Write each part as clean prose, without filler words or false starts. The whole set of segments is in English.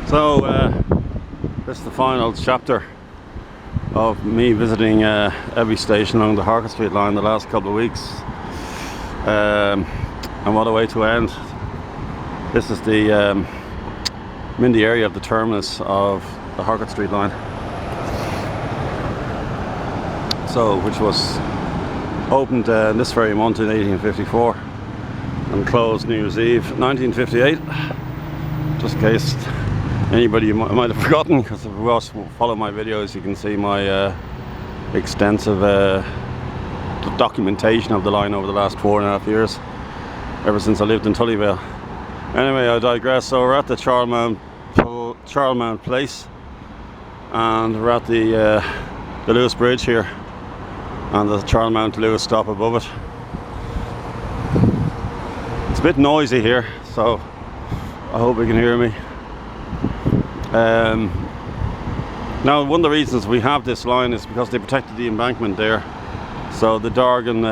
So this is the final chapter of me visiting every station along the Harcourt Street line the last couple of weeks, and what a way to end. This is the I'm in the area of the terminus of the Harcourt Street line, so which was opened this very month in 1854 and closed New Year's Eve 1958. Just in case anybody might have forgotten, because if you also follow my videos, you can see my extensive documentation of the line over the last 4.5 years, ever since I lived in Tullyvale. Anyway, I digress. So we're at the Charlmount place, and we're at the Luas bridge here, and the Charlmount Luas stop above it. It's a bit noisy here, so I hope you can hear me. Now, one of the reasons we have this line is because they protected the embankment there. So the Dargan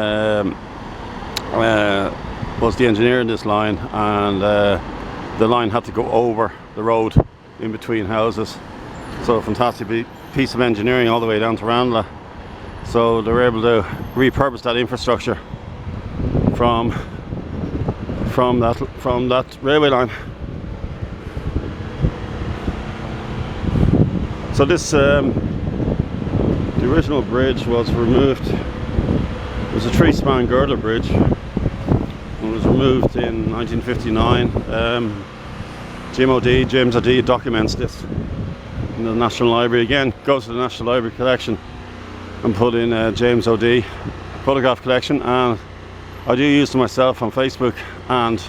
was the engineer in this line, and the line had to go over the road in between houses. So a fantastic piece of engineering all the way down to Ranelagh. So they were able to repurpose that infrastructure from that railway line. So this, the original bridge was removed. It was a 3-span girder bridge. It was removed in 1959. James O'D documents this in the National Library. Again, goes to the National Library collection and put in James O'D photograph collection, and I do use them myself on Facebook and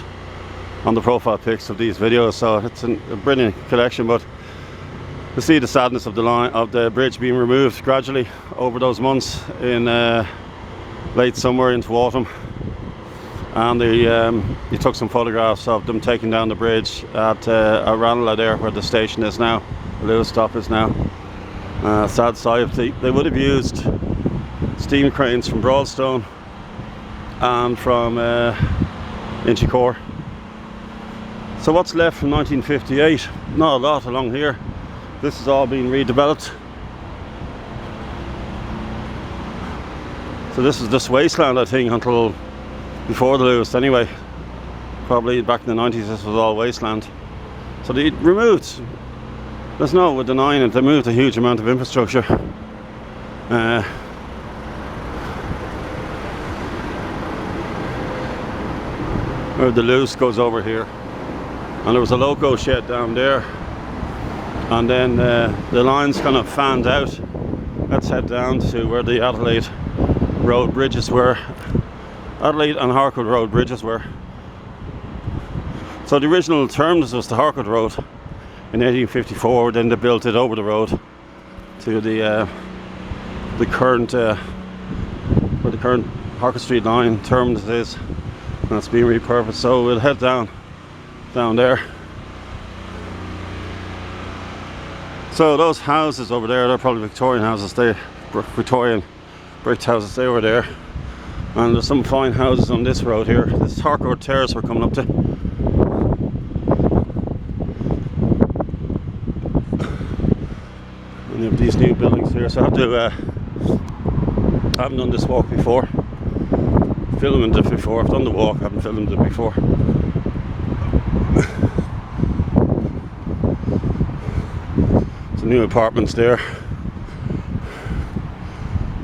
on the profile pics of these videos. So it's a brilliant collection. But to see the sadness of the line of the bridge being removed gradually over those months in late summer into autumn, and he took some photographs of them taking down the bridge at Ranelagh there, where the station is now, the Luas stop is now. Sad sight. They would have used steam cranes from Broadstone and from Inchicore. So what's left from 1958? Not a lot along here. This has all been redeveloped. So this is just wasteland, I think, until before the Luas anyway. Probably back in the 90s this was all wasteland. So they removed, there's no denying it, they moved a huge amount of infrastructure. Where the Luas goes over here, and there was a loco shed down there. And then the lines kind of fanned out. Let's head down to where the Adelaide Road bridges were. Adelaide and Harcourt Road bridges were. So the original terminus was the Harcourt Road in 1854. Then they built it over the road to the current where the current Harcourt Street line terminus is. And it's being repurposed. So we'll head down there. So those houses over there, they're probably Victorian houses. They're Victorian brick houses. They were there, and there's some fine houses on this road here. This is Harcourt Terrace we're coming up to. And you have these new buildings here. So I haven't done this walk before. Filmed it before. I've done the walk. I haven't filmed it before. New apartments there,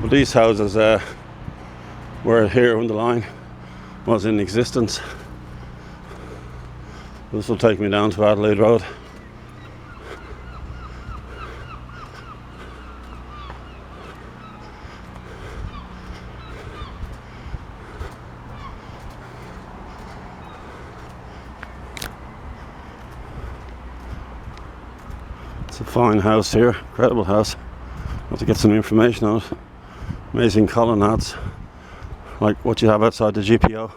but these houses were here when the line was in existence. This will take me down to Adelaide Road. It's a fine house here, incredible house. I'll have to get some information on it. Amazing colonnades, like what you have outside the GPO.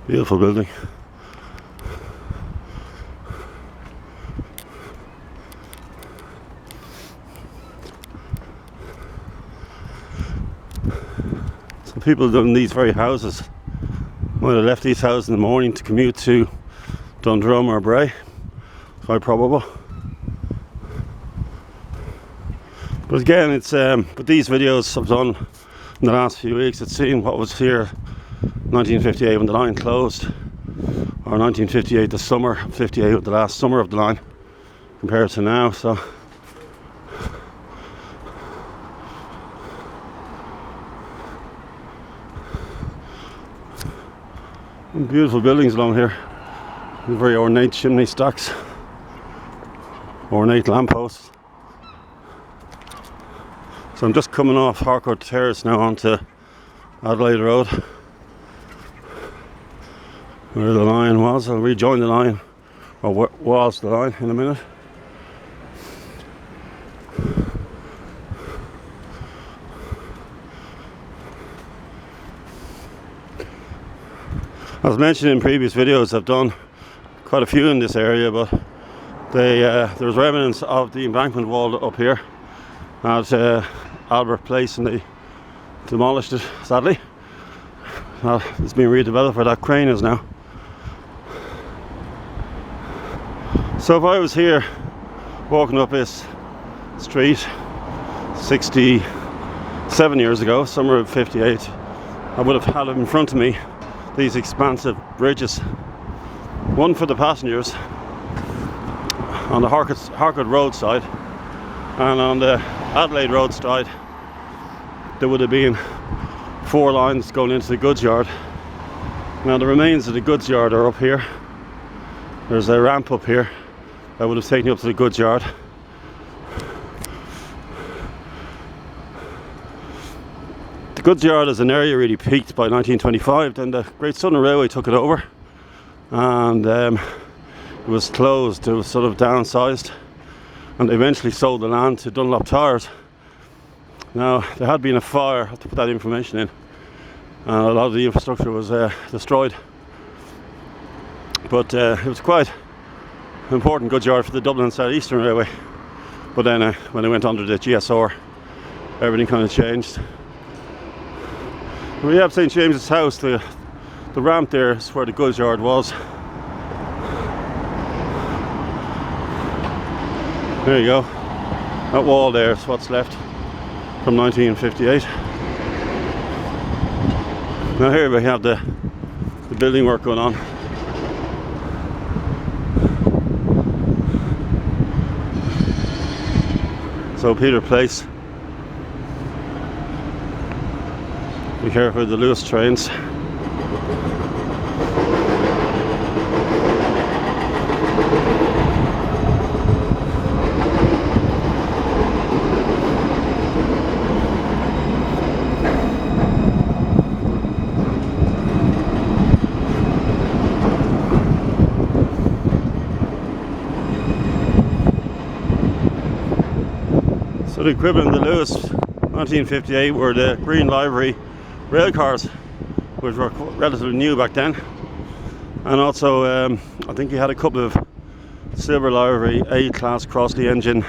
Beautiful building. Some people have done these very houses might have left these houses in the morning to commute to Dundrum or Bray. Quite probable. But again, it's but these videos I've done in the last few weeks, it's seen what was here 1958 when the line closed, or 1958 the summer, 58 the last summer of the line, compared to now. So beautiful buildings along here, very ornate chimney stacks, ornate lampposts. So I'm just coming off Harcourt Terrace now onto Adelaide Road, where the line was. I'll rejoin the line, or was the line, in a minute. As mentioned in previous videos, I've done quite a few in this area, but there's remnants of the embankment wall up here at Albert Place, and they demolished it, sadly. It's been redeveloped where that crane is now. So if I was here walking up this street 67 years ago, summer of 58, I would have had in front of me these expansive bridges, one for the passengers on the Harcourt Road side, and on the Adelaide Road side there would have been 4 lines going into the goods yard. Now the remains of the goods yard are up here. There's a ramp up here that would have taken you up to the goods yard. The goods yard as an area really peaked by 1925. Then the Great Southern Railway took it over, and it was closed. It was sort of downsized, and they eventually sold the land to Dunlop Tires. Now there had been a fire, I have to put that information in, and a lot of the infrastructure was destroyed, but it was quite an important goods yard for the Dublin and South Eastern Railway. But then when it went under the GSR, everything kind of changed. We have St James's House. The ramp there is where the goods yard was. There you go. That wall there is what's left from 1958. Now here we have the building work going on. So Peter Place. Be careful with the Luas trains. So the equivalent of the Luas 1958 were the green livery rail cars, which were relatively new back then, and also I think he had a couple of silver livery A-class Crossley engine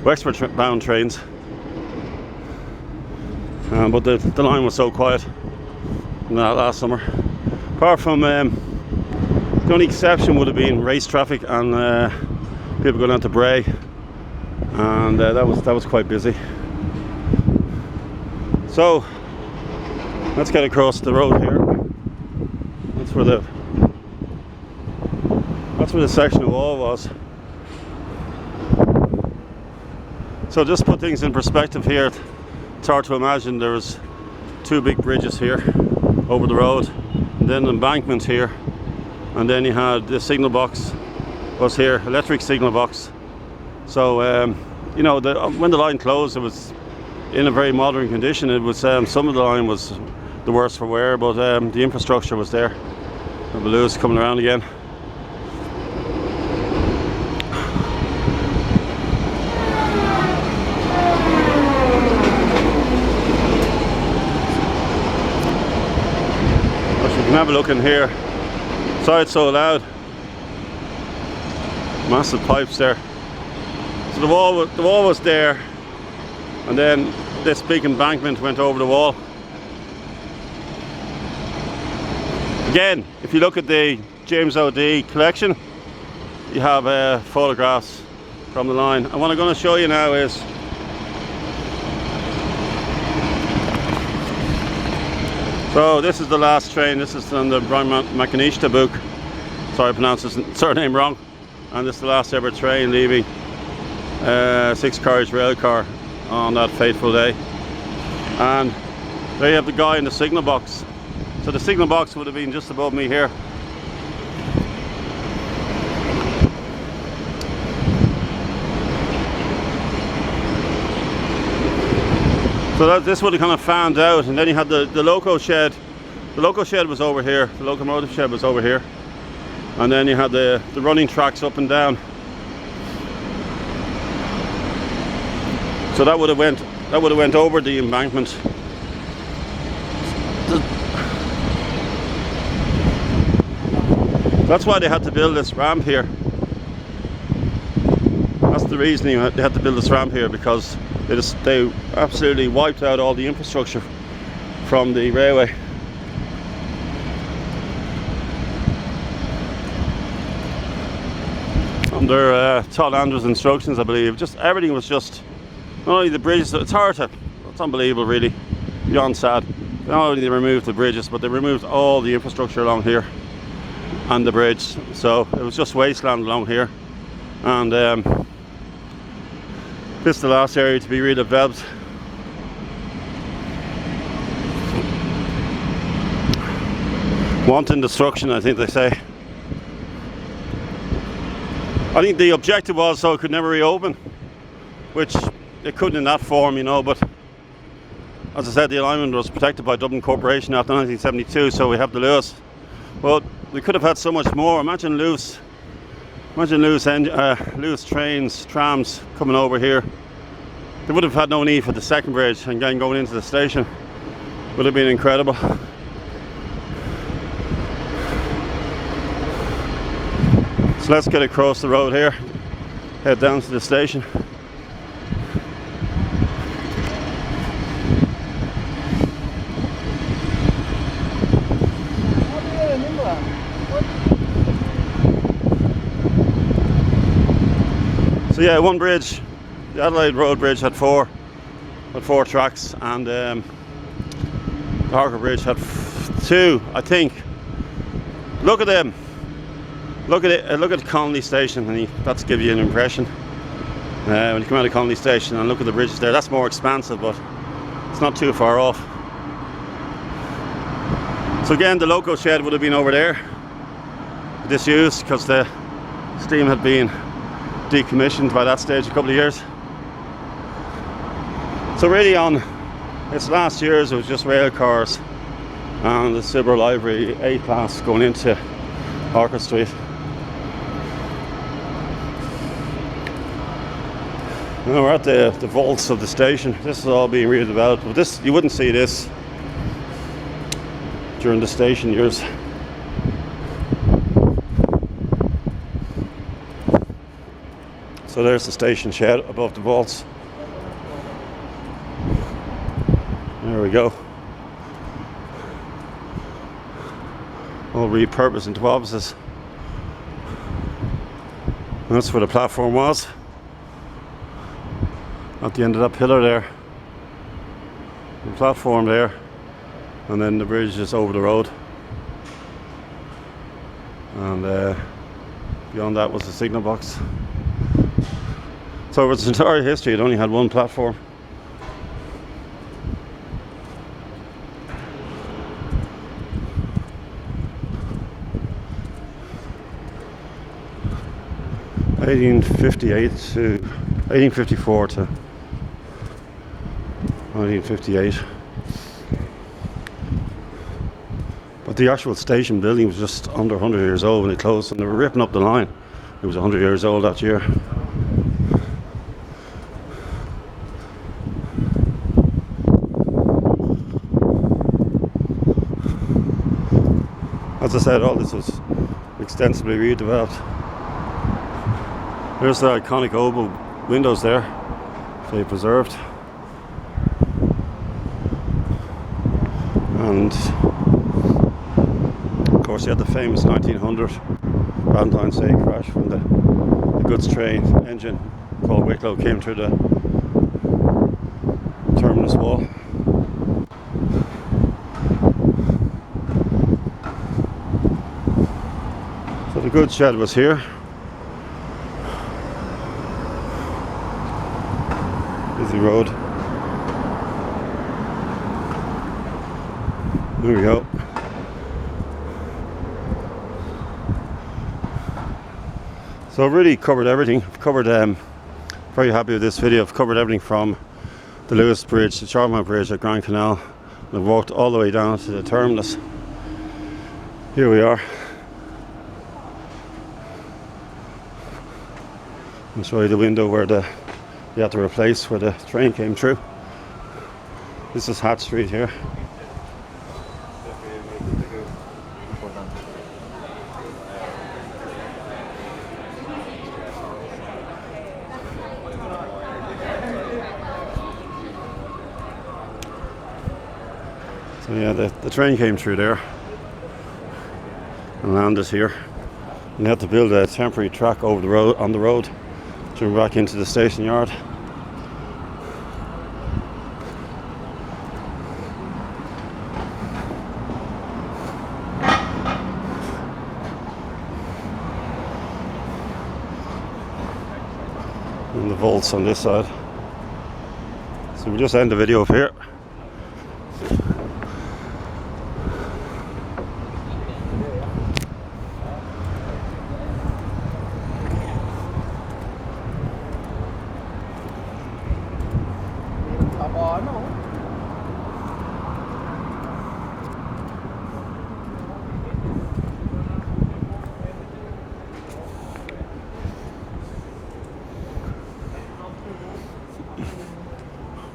Wexford bound trains, but the line was so quiet last summer. Apart from the only exception would have been race traffic and people going out to Bray, and that was quite busy. So let's get across the road here. That's where the section of wall was. So just to put things in perspective here, it's hard to imagine there was 2 big bridges here over the road, and then an embankment here, and then you had the signal box was here, electric signal box. So you know, when the line closed, it was in a very modern condition. It was some of the line was the worse for wear, but the infrastructure was there. The Luas coming around again. You can have a look in here. Sorry it's so loud. Massive pipes there. So the wall was there, and then this big embankment went over the wall. Again, if you look at the James O'D collection, you have photographs from the line. And what I'm going to show you now is so this is the last train. This is from the Brian Macanishta book. Sorry, I pronounced his surname wrong. And this is the last ever train leaving 6-carriage rail car on that fateful day. And there you have the guy in the signal box. So the signal box would have been just above me here. So this would have kind of fanned out, and then you had the loco shed. The loco shed was over here. The locomotive shed was over here, and then you had the running tracks up and down. So that would have went over the embankment. That's why they had to build this ramp here. That's the reason they had to build this ramp here, because they absolutely wiped out all the infrastructure from the railway. Under Todd Andrews' instructions, I believe, just everything was just, not only the bridges, it's unbelievable really, beyond sad. Not only they removed the bridges, but they removed all the infrastructure along here and the bridge. So it was just wasteland along here. And this is the last area to be redeveloped. Wanton destruction, I think they say. I think the objective was so it could never reopen, which it couldn't in that form, you know, but as I said, the alignment was protected by Dublin Corporation after 1972, so we have the Luas. But we could have had so much more. Imagine loose trains, trams coming over here. They would have had no need for the second bridge, and then going into the station would have been incredible. So let's get across the road here, head down to the station. So yeah, one bridge, the Adelaide Road bridge had four tracks, and the Harcourt bridge had two, I think. Look at them. Look at it. Look at Connolly Station, and that's give you an impression. When you come out of Connolly Station and look at the bridges there, that's more expansive, but it's not too far off. So again, the loco shed would have been over there, disused because the steam had been decommissioned by that stage a couple of years. So really on its last years it was just rail cars and the Silver Library A-class going into Harcourt Street. Now we're at the vaults of the station. This is all being redeveloped, but this, you wouldn't see this during the station years. So there's the station shed above the vaults. There we go. All repurposed into offices. And that's where the platform was. At the end of that pillar there. The platform there. And then the bridge is over the road. And beyond that was the signal box. So over its entire history it only had one platform. (1854 to 1958). But the actual station building was just under 100 years old when it closed, and they were ripping up the line. It was 100 years old that year. As I said, all this was extensively redeveloped. There's the iconic oval windows there, they preserved. And of course you had the famous 1900 Valentine's Day crash when the goods train engine called Wicklow came through the Terminus wall. So the goods shed was here. Busy road. There we go. So I've really covered everything. I've covered, very happy with this video. I've covered everything from the Luas Bridge, the Charlmount Bridge at Grand Canal. And I've walked all the way down to the Terminus. Here we are. I'll show you the window where you had to replace where the train came through. This is Hat Street here. So yeah, the train came through there and landed here. And they had to build a temporary track over the road, on the road, to bring back into the station yard. And the vaults on this side. So we'll just end the video up here.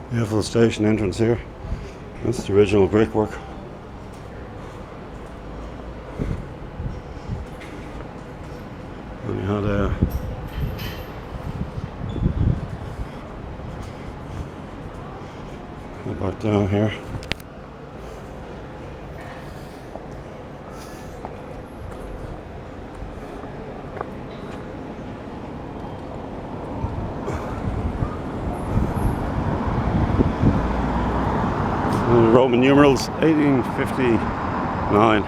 Beautiful station entrance here. That's the original brickwork. And you had back down here. Roman numerals 1859.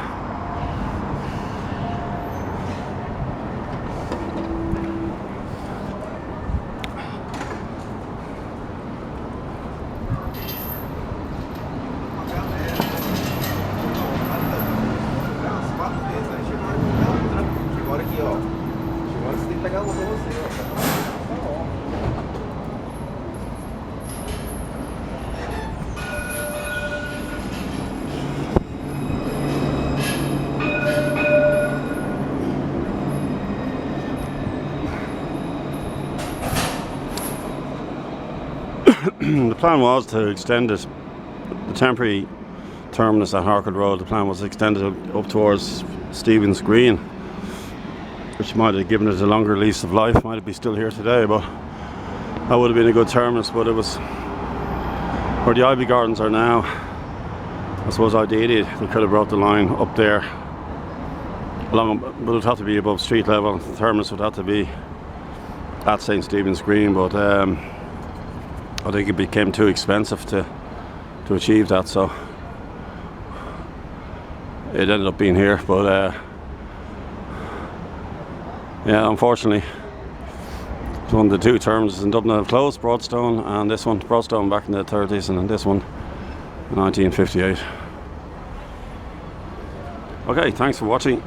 The plan was to extend it, the temporary terminus at Harcourt Road. The plan was to extend it up towards Stephen's Green, which might have given it a longer lease of life. Might be still here today, but that would have been a good terminus. But it was where the Ivy Gardens are now. I suppose ideally they could have brought the line up there, along, but it would have to be above street level. The terminus would have to be at St. Stephen's Green, but I think it became too expensive to achieve that, so it ended up being here. But yeah, unfortunately, it's one of the two terms in Dublin have closed, Broadstone and this one. Broadstone back in the 30s and then this one in 1958. Okay, thanks for watching.